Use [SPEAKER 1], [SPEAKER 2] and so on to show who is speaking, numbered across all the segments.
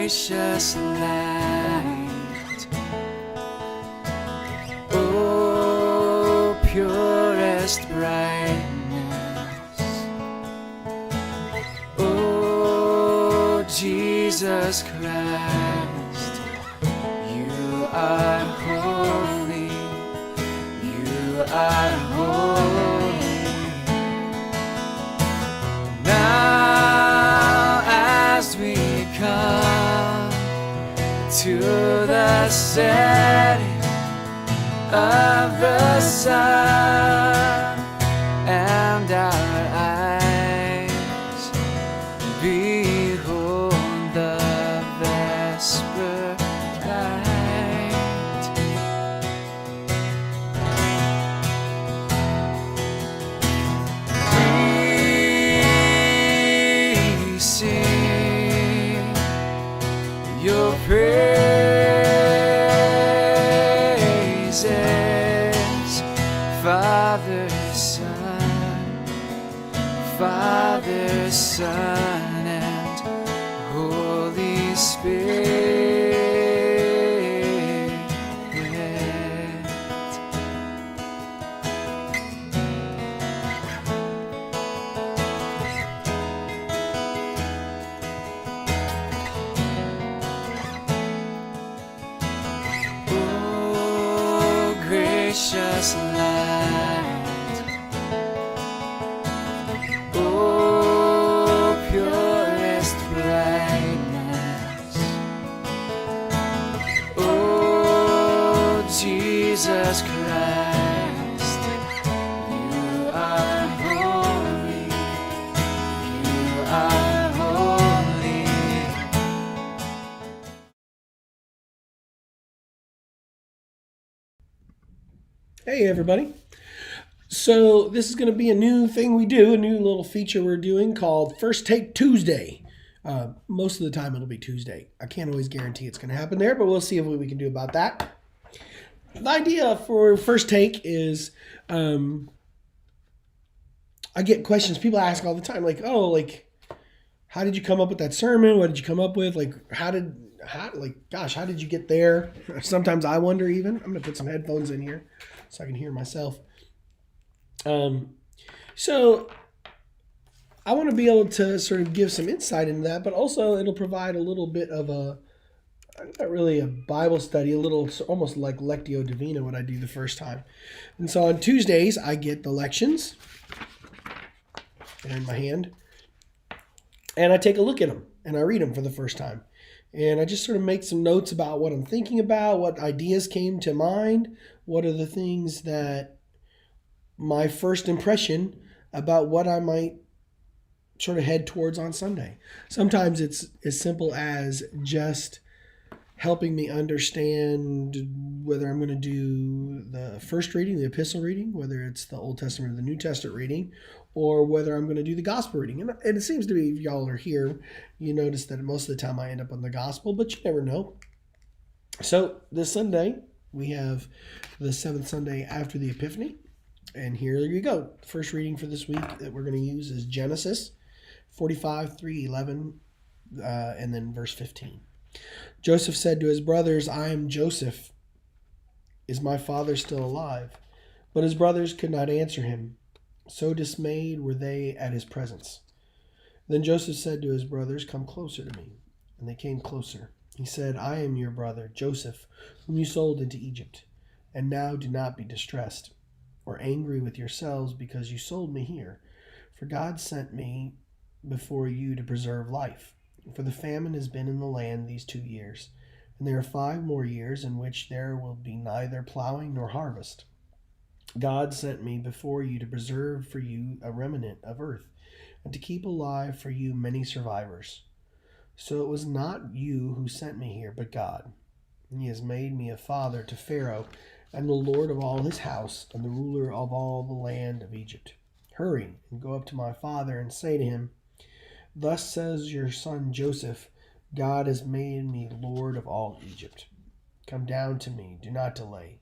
[SPEAKER 1] gracious light, oh, purest brightness, oh, Jesus Christ, you are holy, you are holy. Now as we come to the setting of the sun, and our eyes behold the vesper light, we sing your praises, Father, Son, Father, Son, and Holy Spirit. Oh, gracious light, oh, purest brightness, oh, Jesus Christ, you are holy, you are holy.
[SPEAKER 2] Hey everybody. So this is going to be a new thing we do, a new little feature we're doing called First Take Tuesday. Most of the time it'll be Tuesday. I can't always guarantee it's going to happen there, but we'll see what we can do about that. The idea for First Take is I get questions people ask all the time, like, oh, like, how did you come up with that sermon? What did you come up with? Like, how did you get there? Sometimes I wonder even. I'm going to put some headphones in here so I can hear myself. So I want to be able to sort of give some insight into that, but also it'll provide a little bit of not really a Bible study, a little almost like Lectio Divina, what I do the first time. And so on Tuesdays, I get the lections in my hand, and I take a look at them, and I read them for the first time. And I just sort of make some notes about what I'm thinking about, what ideas came to mind, what are the things that my first impression about what I might sort of head towards on Sunday. Sometimes it's as simple as just helping me understand whether I'm going to do the first reading, the epistle reading, whether it's the Old Testament or the New Testament reading, or whether I'm going to do the gospel reading. And it seems to be, if y'all are here, you notice that most of the time I end up on the gospel, but you never know. So this Sunday, we have the seventh Sunday after the Epiphany. And here you go. The first reading for this week that we're going to use is Genesis 45, 3:11, and then verse 15. Joseph said to his brothers, I am Joseph. Is my father still alive? But his brothers could not answer him. So dismayed were they at his presence. Then Joseph said to his brothers, come closer to me. And they came closer. He said, I am your brother, Joseph, whom you sold into Egypt. And now do not be distressed or angry with yourselves because you sold me here. For God sent me before you to preserve life. For the famine has been in the land these 2 years, and there are 5 more years in which there will be neither plowing nor harvest. God sent me before you to preserve for you a remnant of earth, and to keep alive for you many survivors. So it was not you who sent me here, but God. And he has made me a father to Pharaoh, and the Lord of all his house, and the ruler of all the land of Egypt. Hurry, and go up to my father, and say to him, Thus says your son Joseph, God has made me Lord of all Egypt. Come down to me, do not delay.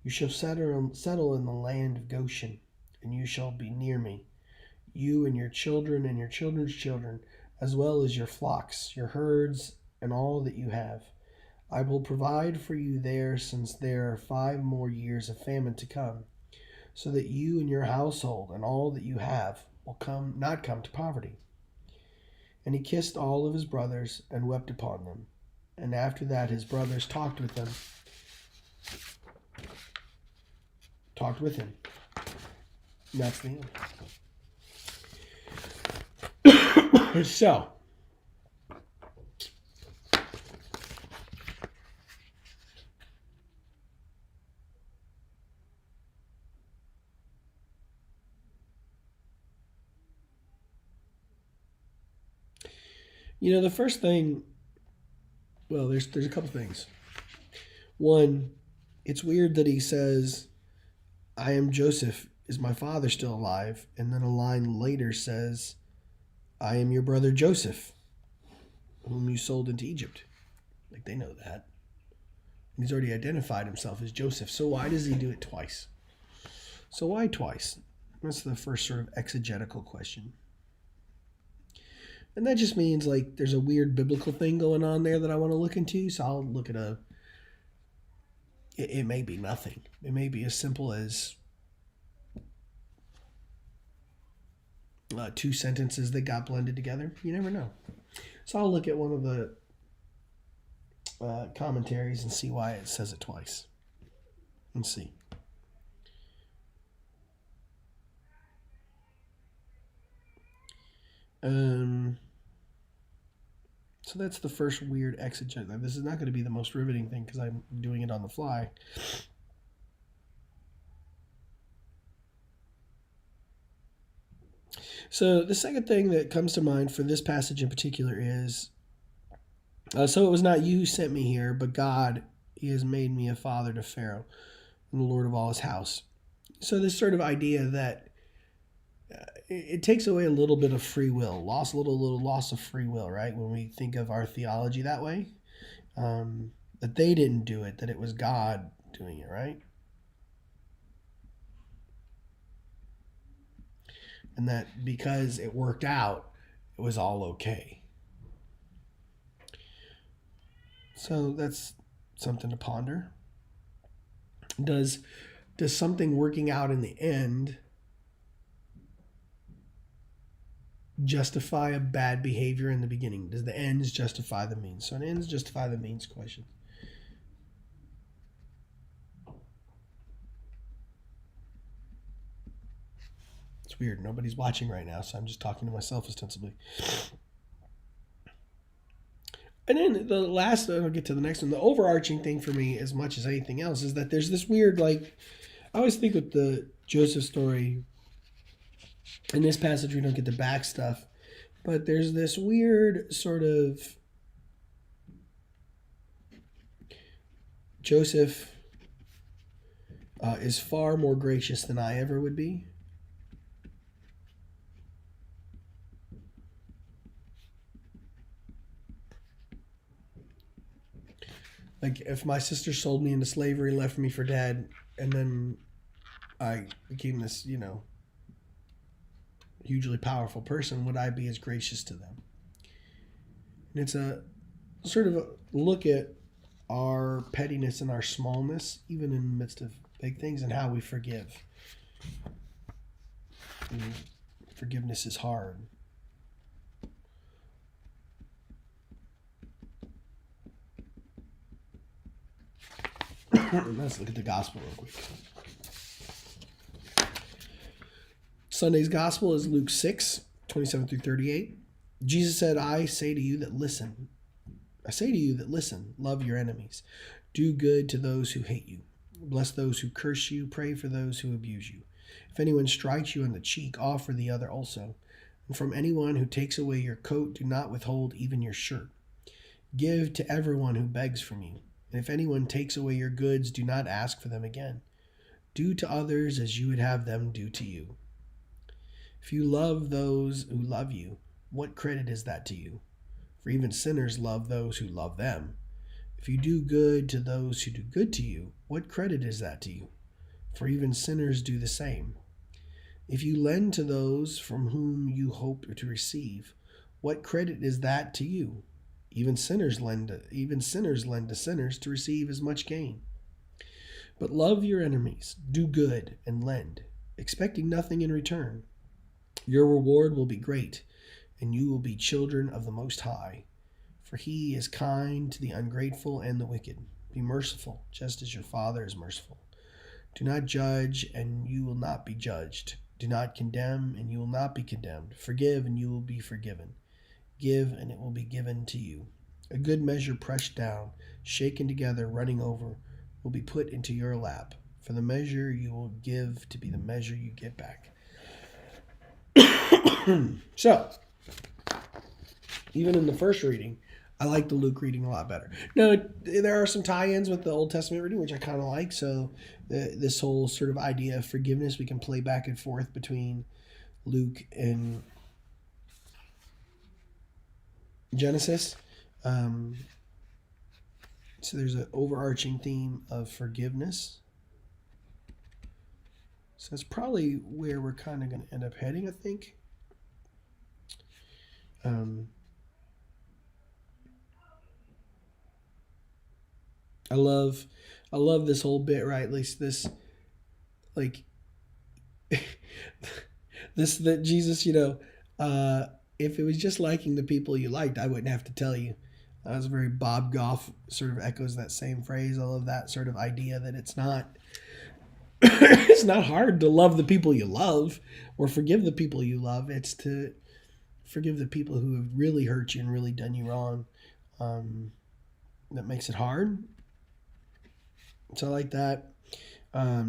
[SPEAKER 2] You shall settle in the land of Goshen, and you shall be near me, you and your children and your children's children, as well as your flocks, your herds, and all that you have. I will provide for you there, since there are 5 more years of famine to come, so that you and your household and all that you have will not come to poverty." And he kissed all of his brothers and wept upon them. And after that his brothers talked with him. And that's the end. So, the first thing, well, there's a couple things. One, it's weird that he says, "I am Joseph. Is my father still alive?" And then a line later says, "I am your brother Joseph, whom you sold into Egypt." Like, they know that. And he's already identified himself as Joseph. So why does he do it twice? So why twice? That's the first sort of exegetical question. And that just means, like, there's a weird biblical thing going on there that I want to look into. So I'll look at it may be nothing. It may be as simple as 2 sentences that got blended together. You never know. So I'll look at one of the commentaries and see why it says it twice. Let's see. So that's the first weird exegete. This is not going to be the most riveting thing because I'm doing it on the fly. So the second thing that comes to mind for this passage in particular is, so it was not you who sent me here, but God, he has made me a father to Pharaoh and the Lord of all his house. So this sort of idea that it takes away a little bit of free will, little loss of free will, right? When we think of our theology that way, that they didn't do it, that it was God doing it, right? And that because it worked out, it was all okay. So that's something to ponder. Does something working out in the end justify a bad behavior in the beginning? Does the ends justify the means? So an ends justify the means question. It's weird. Nobody's watching right now, so I'm just talking to myself ostensibly. And then the last, I'll get to the next one, the overarching thing for me, as much as anything else, is that there's this weird, like, I always think with the Joseph story, in this passage we don't get the back stuff, but there's this weird sort of Joseph is far more gracious than I ever would be. Like, if my sister sold me into slavery, left me for dead, and then I became this, hugely powerful person, would I be as gracious to them? And it's a sort of a look at our pettiness and our smallness, even in the midst of big things, and how we forgive. And forgiveness is hard. Let's look at the gospel real quick. Sunday's gospel is Luke 6, 27 through 38. Jesus said, I say to you that listen, love your enemies. Do good to those who hate you. Bless those who curse you. Pray for those who abuse you. If anyone strikes you on the cheek, offer the other also. And from anyone who takes away your coat, do not withhold even your shirt. Give to everyone who begs from you. And if anyone takes away your goods, do not ask for them again. Do to others as you would have them do to you. If you love those who love you, what credit is that to you? For even sinners love those who love them. If you do good to those who do good to you, what credit is that to you? For even sinners do the same. If you lend to those from whom you hope to receive, what credit is that to you? Even sinners lend to sinners to receive as much gain. But love your enemies, do good, and lend, expecting nothing in return. Your reward will be great, and you will be children of the Most High. For he is kind to the ungrateful and the wicked. Be merciful, just as your Father is merciful. Do not judge, and you will not be judged. Do not condemn, and you will not be condemned. Forgive, and you will be forgiven. Give, and it will be given to you. A good measure pressed down, shaken together, running over, will be put into your lap. For the measure you will give to be the measure you get back. So, even in the first reading, I like the Luke reading a lot better. Now, there are some tie-ins with the Old Testament reading, which I kind of like. So, this whole sort of idea of forgiveness, we can play back and forth between Luke and Genesis. So there's an overarching theme of forgiveness. So that's probably where we're kind of going to end up heading, I think. I love this whole bit, right? At least this, like, that Jesus, if it was just liking the people you liked, I wouldn't have to tell you. That was very Bob Goff, sort of echoes that same phrase. I love that sort of idea that it's not it's not hard to love the people you love or forgive the people you love. It's to forgive the people who have really hurt you and really done you wrong. That makes it hard. So I like that. I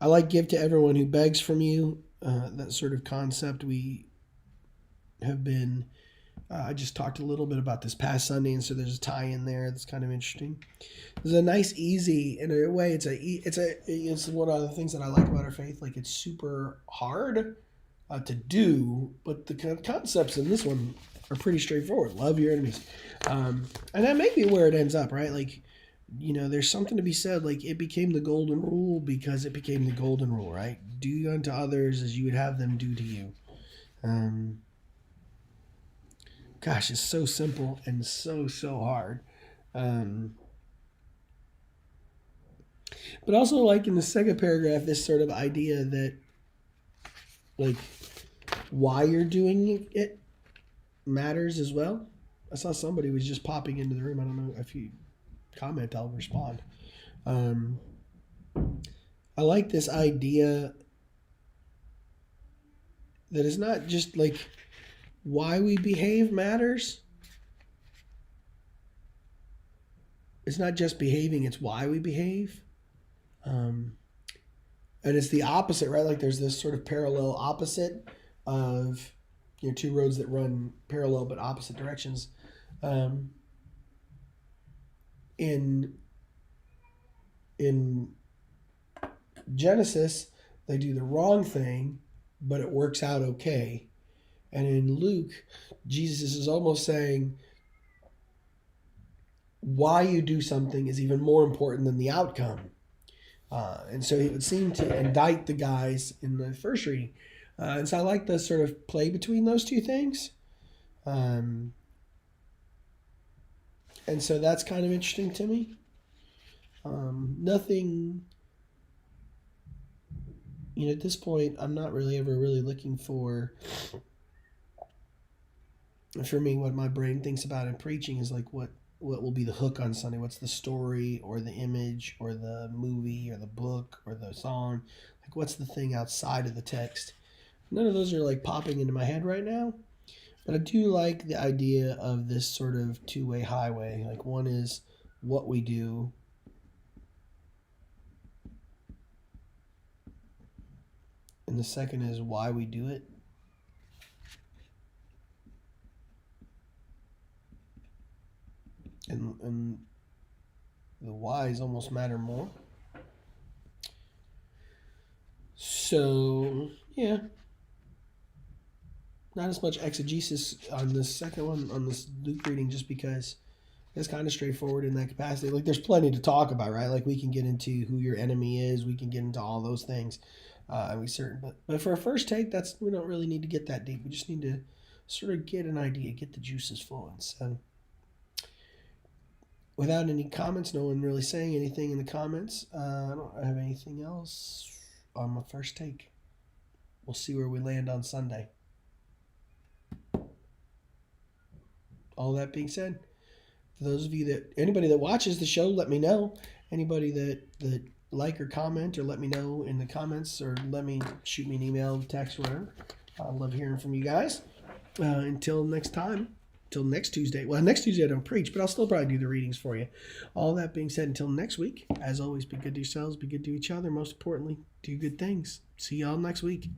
[SPEAKER 2] like give to everyone who begs from you. That sort of concept we have been. I just talked a little bit about this past Sunday, and so there's a tie in there that's kind of interesting. There's a nice, easy, in a way. It's one of the things that I like about our faith. Like, it's super hard to do, but the concepts in this one are pretty straightforward. Love your enemies, and that may be where it ends up, right? Like, there's something to be said. Like, it became the golden rule because it became the golden rule, right? Do unto others as you would have them do to you. Gosh, it's so simple and so hard. But also, like, in the second paragraph, this sort of idea that, like, why you're doing it matters as well. I saw somebody was just popping into the room. I don't know if you comment, I'll respond. I like this idea that it's not just like why we behave matters. It's not just behaving, it's why we behave. And it's the opposite, right? Like, there's this sort of parallel opposite of two roads that run parallel but opposite directions. In Genesis, they do the wrong thing, but it works out okay. And in Luke, Jesus is almost saying why you do something is even more important than the outcome. And so he would seem to indict the guys in the first reading. And so I like the sort of play between those two things. And so that's kind of interesting to me. Nothing, at this point, I'm not really ever really looking for me, what my brain thinks about in preaching is like what will be the hook on Sunday? What's the story or the image or the movie or the book or the song? Like, what's the thing outside of the text? None of those are like popping into my head right now. But I do like the idea of this sort of two-way highway. Like, one is what we do, and the second is why we do it. And the whys almost matter more. So, yeah. Not as much exegesis on this second one, on this Luke reading, just because it's kind of straightforward in that capacity. Like, there's plenty to talk about, right? Like, we can get into who your enemy is. We can get into all those things. But for a first take, we don't really need to get that deep. We just need to sort of get an idea, get the juices flowing. So without any comments, no one really saying anything in the comments. I don't have anything else on my first take. We'll see where we land on Sunday. All that being said, for those of you anybody that watches the show, let me know. Anybody that like or comment, or let me know in the comments, or shoot me an email, text, whatever. I love hearing from you guys. Until next time. Till next Tuesday. Well, next Tuesday I don't preach, but I'll still probably do the readings for you. All that being said, until next week, as always, be good to yourselves, be good to each other. Most importantly, do good things. See y'all next week.